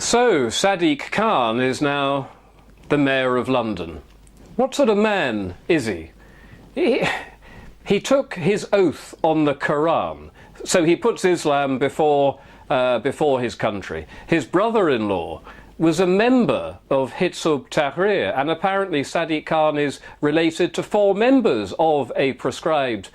So, Sadiq Khan is now the Mayor of London. What sort of man is he? He took his oath on the Quran, so he puts Islam before his country. His brother-in-law was a member of Hizb Tahrir, and apparently Sadiq Khan is related to 4 members of a proscribed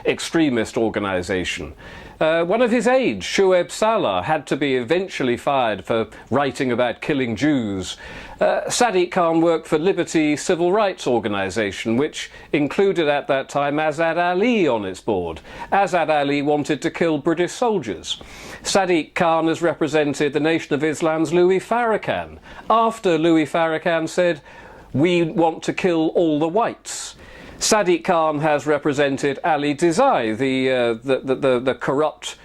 extremist organisation. One of his aides, Shuaib Salah, had to be eventually fired for writing about killing Jews. Sadiq Khan worked for Liberty Civil Rights Organisation, which included at that time Azad Ali on its board. Azad Ali wanted to kill British soldiers. Sadiq Khan has represented the Nation of Islam's Louis Farrakhan, after Louis Farrakhan said, "We want to kill all the whites." Sadiq Khan has represented Ali Desai, the corrupt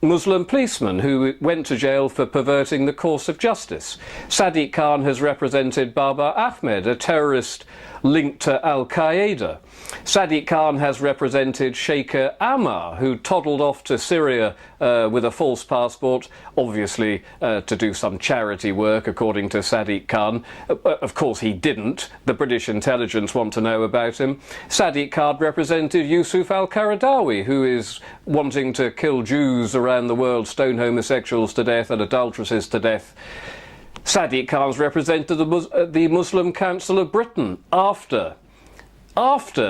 Muslim policeman who went to jail for perverting the course of justice. Sadiq Khan has represented Baba Ahmed, a terrorist linked to Al-Qaeda. Sadiq Khan has represented Sheikh Ammar, who toddled off to Syria with a false passport, obviously to do some charity work, according to Sadiq Khan. Of course he didn't. The British intelligence want to know about him. Sadiq Khan represented Yusuf al-Qaradawi, who is wanting to kill Jews around the world, stone homosexuals to death and adulteresses to death. Sadiq Khan's represented the Muslim Council of Britain after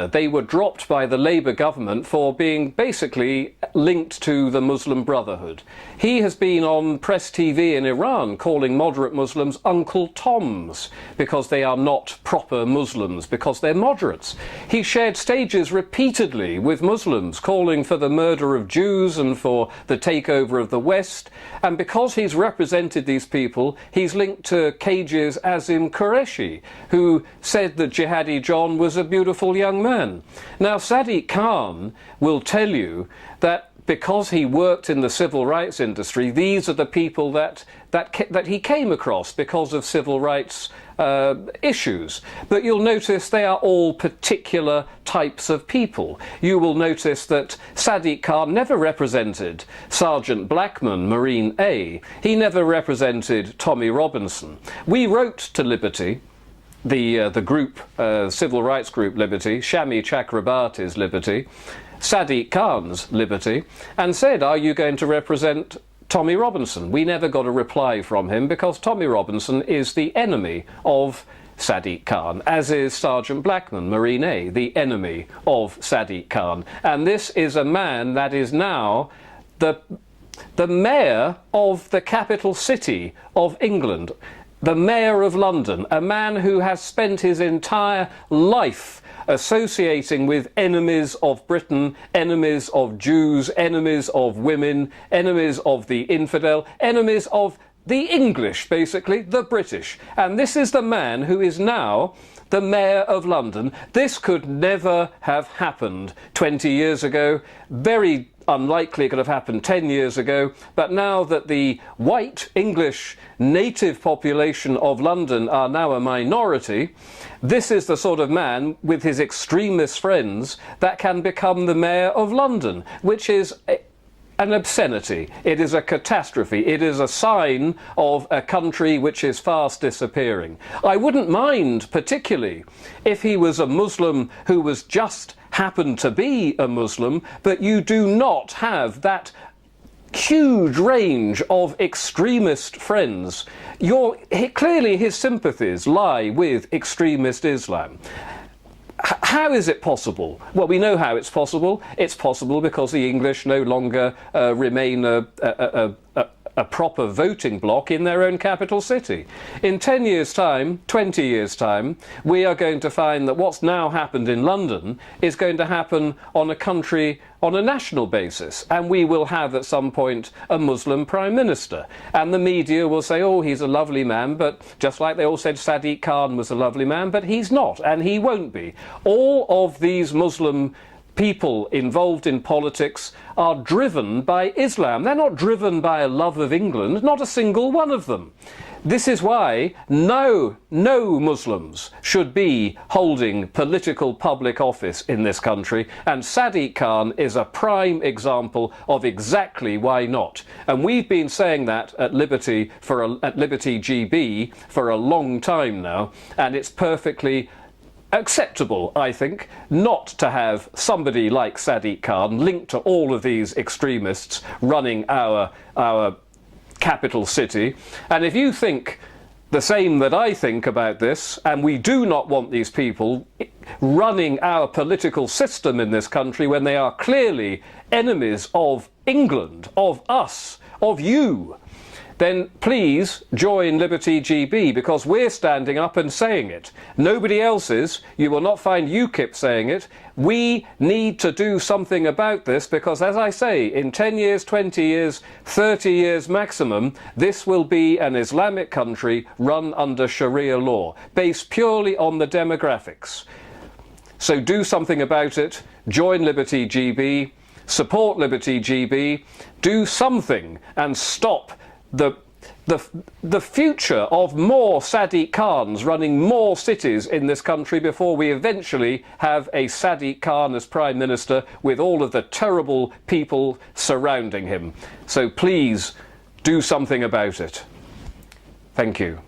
they were dropped by the Labour government for being basically linked to the Muslim Brotherhood. He has been on press TV in Iran calling moderate Muslims Uncle Toms because they are not proper Muslims, because they're moderates. He shared stages repeatedly with Muslims calling for the murder of Jews and for the takeover of the West, and because he's represented these people, he's linked to KG's Azim Qureshi, who said that Jihadi John was a beautiful young man. Now, Sadiq Khan will tell you that because he worked in the civil rights industry, these are the people that he came across because of civil rights issues. But you'll notice they are all particular types of people. You will notice that Sadiq Khan never represented Sergeant Blackman, Marine A. He never represented Tommy Robinson. We wrote to Liberty, the group, civil rights group Liberty, Shami Chakrabarti's Liberty, Sadiq Khan's Liberty, and said, "Are you going to represent Tommy Robinson?" We never got a reply from him because Tommy Robinson is the enemy of Sadiq Khan, as is Sergeant Blackman, Marine A, the enemy of Sadiq Khan. And this is a man that is now the mayor of the capital city of England, the Mayor of London, a man who has spent his entire life associating with enemies of Britain, enemies of Jews, enemies of women, enemies of the infidel, enemies of the English, basically, the British. And this is the man who is now the Mayor of London. This could never have happened 20 years ago. Very unlikely it could have happened 10 years ago, but now that the white English native population of London are now a minority, this is the sort of man with his extremist friends that can become the Mayor of London, which is an obscenity. It is a catastrophe. It is a sign of a country which is fast disappearing. I wouldn't mind particularly if he was a Muslim who was just happened to be a Muslim, but you do not have that huge range of extremist friends. Clearly his sympathies lie with extremist Islam. How is it possible? Well, we know how it's possible. It's possible because the English no longer remain a proper voting bloc in their own capital city. In 10 years' time, 20 years' time, we are going to find that what's now happened in London is going to happen on a national basis, and we will have at some point a Muslim Prime Minister. And the media will say, oh, he's a lovely man, but just like they all said Sadiq Khan was a lovely man, but he's not, and he won't be. All of these Muslim people involved in politics are driven by Islam. They're not driven by a love of England, not a single one of them. This is why no Muslims should be holding political public office in this country, and Sadiq Khan is a prime example of exactly why not. And we've been saying that at Liberty GB for a long time now, and it's perfectly acceptable, I think, not to have somebody like Sadiq Khan linked to all of these extremists running our capital city. And if you think the same that I think about this, and we do not want these people running our political system in this country when they are clearly enemies of England, of us, of you, then please join Liberty GB, because we're standing up and saying it. Nobody else is. You will not find UKIP saying it. We need to do something about this, because, as I say, in 10 years, 20 years, 30 years maximum, this will be an Islamic country run under Sharia law, based purely on the demographics. So do something about it. Join Liberty GB. Support Liberty GB. Do something and stop the future of more Sadiq Khans running more cities in this country before we eventually have a Sadiq Khan as Prime Minister with all of the terrible people surrounding him. So please do something about it. Thank you.